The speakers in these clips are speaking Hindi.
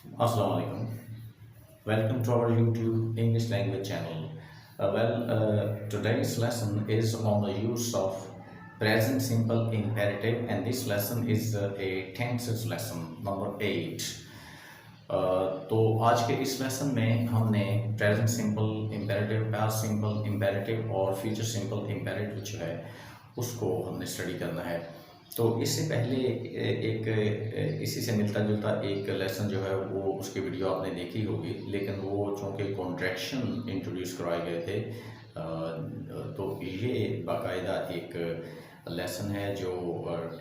Assalamualaikum. Welcome to our YouTube English language channel. Today's lesson is on the use of present simple imperative, and this lesson is a tenses lesson number 8. तो आज के इस लेसन में हमने present simple imperative, past simple imperative और फ्यूचर सिंपल इम्पेरेटिव जो है उसको हमने स्टडी करना है। तो इससे पहले एक इसी से मिलता जुलता एक लेसन जो है वो उसकी वीडियो आपने देखी होगी, लेकिन वो चूँकि कॉन्ट्रैक्शन इंट्रोड्यूस करवाए गए थे, तो ये बाकायदा एक लेसन है जो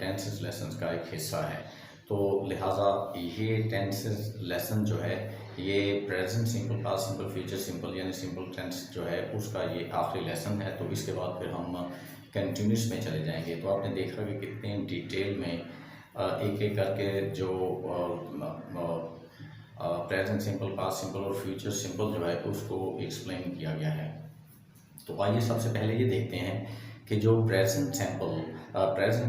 टेंसेस लेसन का एक हिस्सा है। तो लिहाजा ये टेंसेस लेसन जो है ये present simple, past simple, future simple यानी सिंपल टेंस जो है उसका ये आखिरी लेसन है। तो इसके बाद फिर हम कंटिन्यूस में चले जाएंगे। तो आपने देखा कि कितने डिटेल में एक एक करके जो प्रेजेंट सिंपल, पास्ट सिंपल और फ्यूचर सिंपल जो है उसको एक्सप्लेन किया गया है। तो आइए सबसे पहले ये देखते हैं कि जो प्रेजेंट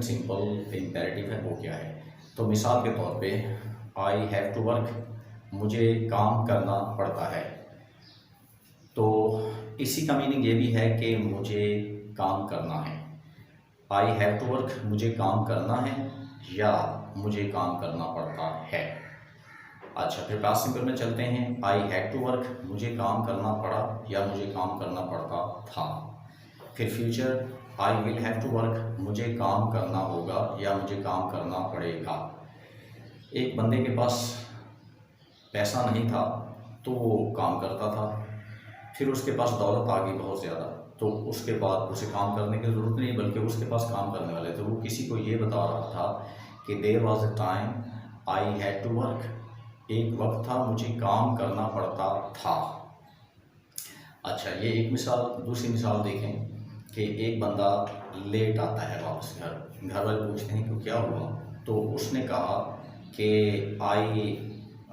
सिंपल इम्पेरेटिव है वो क्या है। तो मिसाल के तौर पे आई हैव टू वर्क, मुझे काम करना पड़ता है। तो इसी का मीनिंग ये भी है कि मुझे काम करना है। आई हैव टू वर्क, मुझे काम करना है या मुझे काम करना पड़ता है। अच्छा, फिर पास्ट सिंपल में चलते हैं। आई हैड टू वर्क, मुझे काम करना पड़ा या मुझे काम करना पड़ता था। फिर future, I will have to work, मुझे काम करना होगा या मुझे काम करना पड़ेगा। एक बंदे के पास पैसा नहीं था तो वो काम करता था, फिर उसके पास दौलत आ गई बहुत ज़्यादा, तो उसके बाद उसे काम करने की ज़रूरत नहीं, बल्कि उसके पास काम करने वाले थे। वो किसी को ये बता रहा था कि there was a time I had to work, एक वक्त था मुझे काम करना पड़ता था। अच्छा, ये एक मिसाल। दूसरी मिसाल देखें कि एक बंदा लेट आता है वापस घर वाले पूछते हैं कि क्या हुआ, तो उसने कहा कि I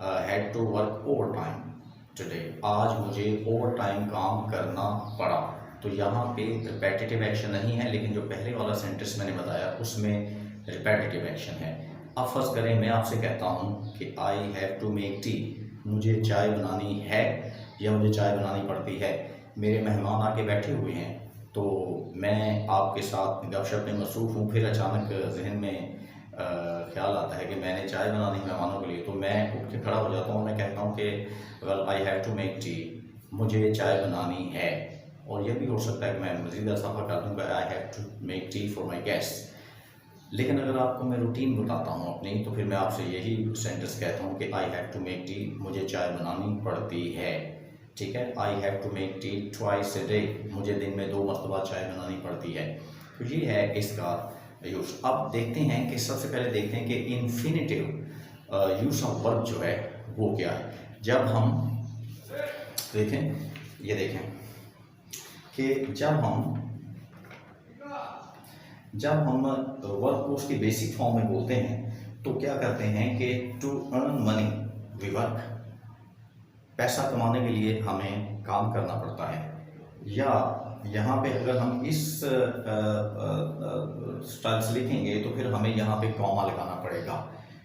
had to work overtime today, आज मुझे ओवर टाइम काम करना पड़ा। तो यहाँ पे रिपेटिटिव एक्शन नहीं है, लेकिन जो पहले वाला सेंटेंस मैंने बताया उसमें रिपेटिटिव एक्शन है। अब फर्स्ट करें, मैं आपसे कहता हूँ कि I have to make tea, मुझे चाय बनानी है या मुझे चाय बनानी पड़ती है। मेरे मेहमान आके बैठे हुए हैं, तो मैं आपके साथ गपशप में मसरूफ़ हूँ, फिर अचानक जहन में ख्याल आता है कि मैंने चाय बनानी है मेहमानों के लिए। तो मैं उठ के खड़ा हो जाता हूँ, मैं कहता हूँ कि well I have to make tea, मुझे चाय बनानी है। और यह भी हो सकता है कि मैं मज़ीद इजाफा कर दूँ कि I have to make tea for my guest. लेकिन अगर आपको मैं रूटीन बताता हूँ अपनी, तो फिर मैं आपसे यही सेंटेंस कहता हूँ कि I have to make tea, मुझे चाय बनानी पड़ती है। ठीक है, I have to make tea twice a day, मुझे दिन में 2 मरतबा चाय बनानी पड़ती है। तो ये है इसका यूज़। अब देखते हैं कि सबसे पहले देखते हैं कि इन्फिनिटिव यूज़ ऑफ वर्ब जो है वो क्या है। जब हम देखें, ये देखें कि जब हम वर्क को उसकी बेसिक फॉर्म में बोलते हैं तो क्या करते हैं कि to earn money we work, पैसा कमाने के लिए हमें काम करना पड़ता है। या यहाँ पे अगर हम इस स्टाइल से लिखेंगे तो फिर हमें यहाँ पे कॉमा लगाना पड़ेगा।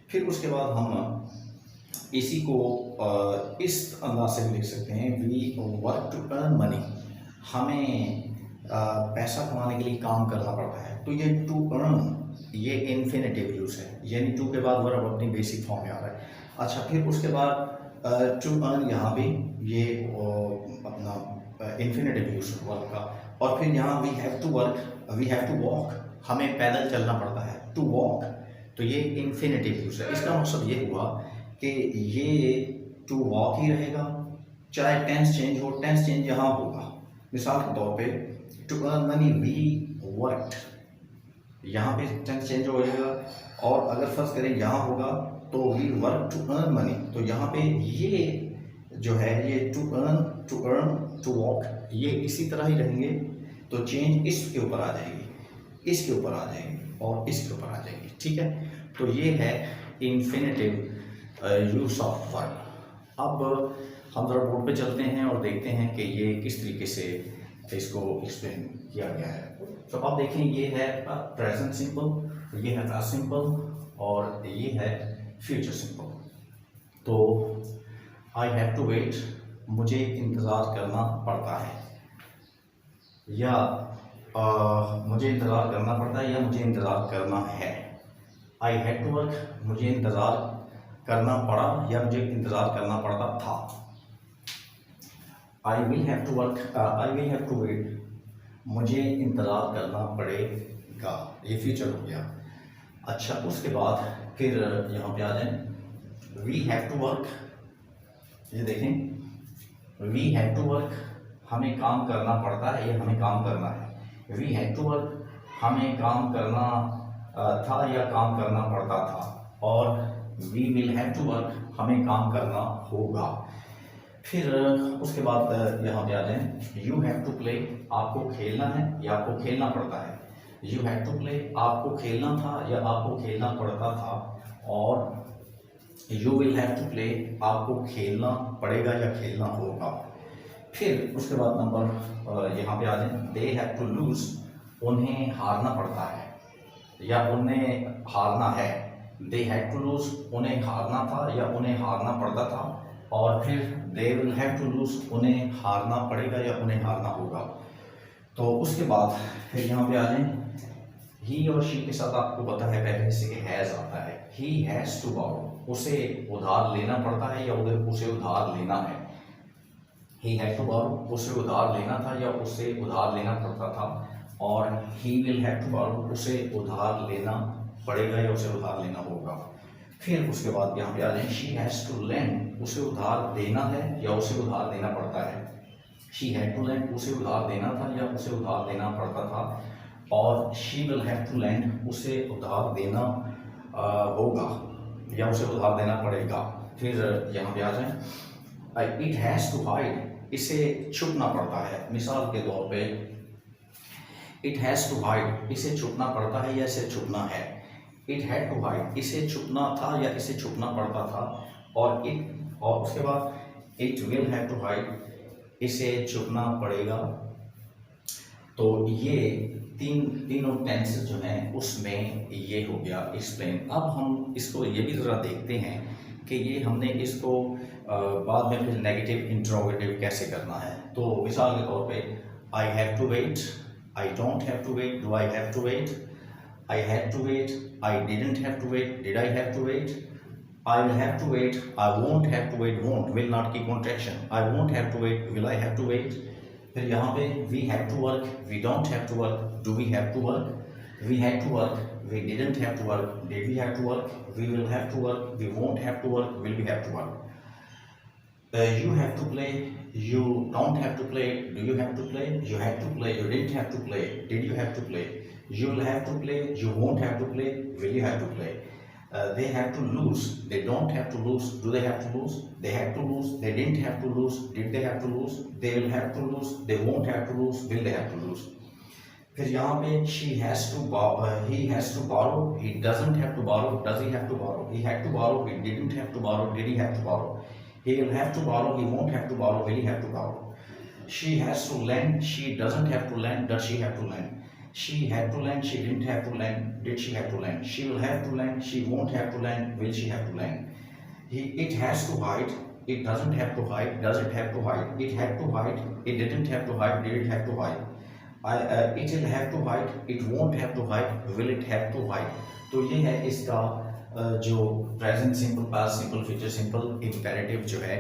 फिर उसके बाद हम इसी को इस अंदाज से भी लिख सकते हैं, we work to earn money, हमें पैसा कमाने के लिए काम करना पड़ता है। तो ये टू अर्न ये इन्फिनिटिव यूज़ है, यानी टू के बाद वर्ब अपनी बेसिक फॉर्म में आ रहा है। अच्छा, फिर उसके बाद टू अर्न यहाँ पे ये अपना इन्फिनिटिव यूज़ वर्ब का। और फिर यहाँ we have to work, we have to walk, हमें पैदल चलना पड़ता है, टू वॉक, तो ये इन्फिनिटिव यूज़ है। इसका मतलब ये हुआ कि ये टू वॉक ही रहेगा, चाहे टेंस चेंज हो, टेंस चेंज यहाँ होगा। मिसाल के तौर पे to earn money we worked, यहाँ पे टेंस चेंज हो जाएगा। और अगर फर्स्ट करें यहाँ होगा तो we work to earn money, तो यहाँ पे ये जो है ये टू अर्न टू वॉक ये इसी तरह ही रहेंगे। तो चेंज इसके ऊपर आ जाएगी, इसके ऊपर आ जाएगी और इसके ऊपर आ जाएगी। ठीक है, तो ये है इन्फिनिटिव यूज़ ऑफ वर्ब। अब हम ज़रा बोर्ड पे चलते हैं और देखते हैं कि ये किस तरीके से इसको एक्सप्लेन किया गया है। तो अब देखें, ये है प्रेजेंट सिंपल, ये है पास्ट सिंपल और ये है फ्यूचर सिंपल। तो आई हैव टू वेट, मुझे इंतज़ार करना पड़ता है, या मुझे इंतज़ार करना पड़ता है, या मुझे इंतज़ार करना है। आई हैड टू वर्क, मुझे इंतज़ार करना पड़ा या मुझे इंतज़ार करना पड़ता था। I will have to work, I will have to wait, मुझे इंतज़ार करना पड़ेगा, ये फ्यूचर हो गया। अच्छा, उसके बाद फिर यहाँ पे आ जाए, वी हैव टू वर्क, ये देखें, वी हैव टू वर्क, हमें काम करना पड़ता है या हमें काम करना है। वी हैव टू वर्क, हमें काम करना था या काम करना पड़ता था। और we will have to work, हमें काम करना होगा। फिर उसके बाद यहाँ पे आ जाए, यू हैव टू प्ले, आपको खेलना है या आपको खेलना पड़ता है। यू हैव टू प्ले, आपको खेलना था या आपको खेलना पड़ता था। और you will have to play, आपको खेलना पड़ेगा या खेलना होगा। फिर उसके बाद नंबर यहाँ पे आ जाए, दे हैव टू लूज, उन्हें हारना पड़ता है या उन्हें हारना है। दे हैव टू लूज, उन्हें हारना था या उन्हें हारना पड़ता था। और फिर they will have to lose, उन्हें हारना पड़ेगा या उन्हें हारना होगा। तो उसके बाद फिर यहाँ पे आ जाए, ही और शी के साथ आपको पता है पहले से कि हैज़ आता है। ही हैज़ टू बोरो, उसे उधार लेना पड़ता है या उसे उधार लेना है। ही हैड टू बोरो, उसे उधार लेना था या उसे उधार लेना पड़ता था। और he will have to borrow, उसे उधार लेना पड़ेगा या उसे उधार लेना होगा। फिर उसके बाद यहाँ पे आ जाए, शी हैज़ टू लेंड, उसे उधार देना है या उसे उधार देना पड़ता है। शी हैड टू लेंड, उसे उधार देना था या उसे उधार देना पड़ता था। और she will have to lend, उसे उधार देना होगा या उसे उधार देना पड़ेगा। फिर यहाँ पे आ जाए, इट हैज़ टू हाइड, इसे छुपना पड़ता है। मिसाल के तौर पे, इट हैज़ टू हाइड, इसे छुपना पड़ता है या इसे छुपना है। इट हैड टू हाइड, इसे छुपना था या इसे छुपना पड़ता था। और उसके बाद it will have to hide, इसे छुपना पड़ेगा। तो ये तीनों टेंसेस जो हैं उसमें ये हो गया एक्सप्लेन। अब हम इसको ये भी ज़रा देखते हैं कि ये हमने इसको बाद में फिर नेगेटिव इंट्रोगेटिव कैसे करना है। तो मिसाल के तौर पे, I have to wait, I don't have to wait, do I have to wait, I had to wait, I didn't have to wait, did I have to wait, I will have to wait, I won't have to wait, won't will not की contraction, I won't have to wait, will I have to wait. फिर यहाँ पे we have to work, we don't have to work, do we have to work, we had to work, we didn't have to work, did we have to work, we will have to work, we won't have to work, will we have to work. You have to play, you don't have to play, do you have to play, you had to play, you didn't have to play, did you have to play, you will have to play, you won't have to play, will you have to play. They have to lose, they don't have to lose, do they have to lose, they had to lose, they didn't have to lose, did they have to lose, they will have to lose, they won't have to lose, will they have to lose. फिर यहाँ पे she has to he has to borrow, he doesn't have to borrow, does he have to borrow, he had to borrow, he didn't have to borrow, did he have to borrow, he will have to borrow, he won't have to borrow, will he have to borrow. She has to lend, she doesn't have to lend, does she have to lend, she had to lend, she didn't have to lend, did she have to lend, she will have to lend, she won't have to lend, will she have to lend. It has to hide, it doesn't have to hide, does it have to hide, it had to hide, it didn't have to hide, did it have to hide. It will have to hide, it won't have to hide, will it have to hide. तो ये है इसका जो present simple, past simple, future simple imperative जो है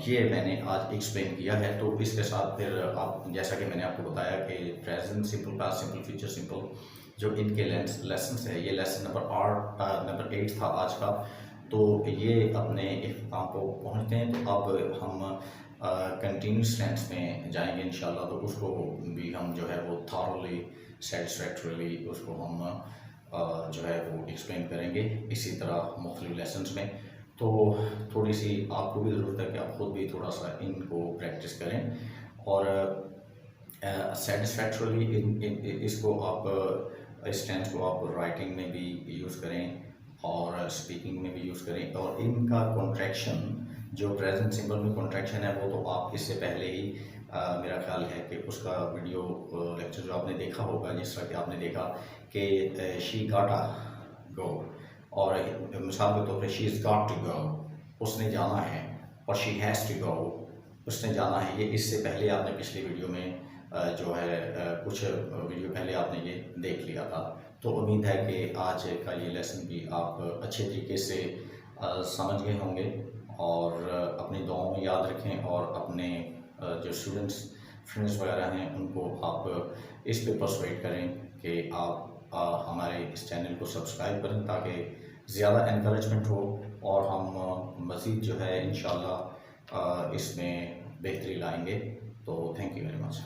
ये मैंने आज एक्सप्लेन किया है। तो इसके साथ फिर आप, जैसा कि मैंने आपको बताया कि present simple, past simple, future simple जो इनके लेसन है, ये लेसन नंबर 8 था आज का। तो ये अपने इख्तिताम को पहुँचते हैं। तो अब हम कंटिन्यूस टेंस में जाएंगे इंशाल्लाह। तो उसको भी हम जो है वो थॉरली, सेटिस्फैक्टरीली उसको हम जो है वो एक्सप्लेन करेंगे इसी तरह मुख्तलिफ लेसन्स में। तो थोड़ी सी आपको भी ज़रूरत है कि आप ख़ुद भी थोड़ा सा इनको प्रैक्टिस करें और सेटिस्फैक्टरीली इसको आप, इस टेंस को आप राइटिंग में भी यूज़ करें और स्पीकिंग में भी यूज़ करें। और इनका कॉन्ट्रैक्शन, जो प्रेजेंट सिंपल में कॉन्ट्रैक्शन है, वो तो आप इससे पहले ही मेरा ख्याल है कि उसका वीडियो लेक्चर जो आपने देखा होगा, जिस तरह कि आपने देखा कि शी गॉटा गो, और मिसाल के तौर पे she is got to go, उसने जाना है। और शी हैज़ टू गो, उसने जाना है। ये इससे पहले आपने पिछली वीडियो में जो है कुछ वीडियो पहले आपने ये देख लिया था। तो उम्मीद है कि आज का ये लेसन भी आप अच्छे तरीके से समझ गए होंगे और अपनी दुआओं में याद रखें और अपने जो फ्रेंड्स वगैरह हैं उनको आप इस पे पर्सुएड करें कि आप हमारे इस चैनल को सब्सक्राइब करें ताकि ज़्यादा एनकरेजमेंट हो और हम मज़ीद जो है इंशाल्लाह इसमें बेहतरी लाएंगे। तो थैंक यू वेरी मच।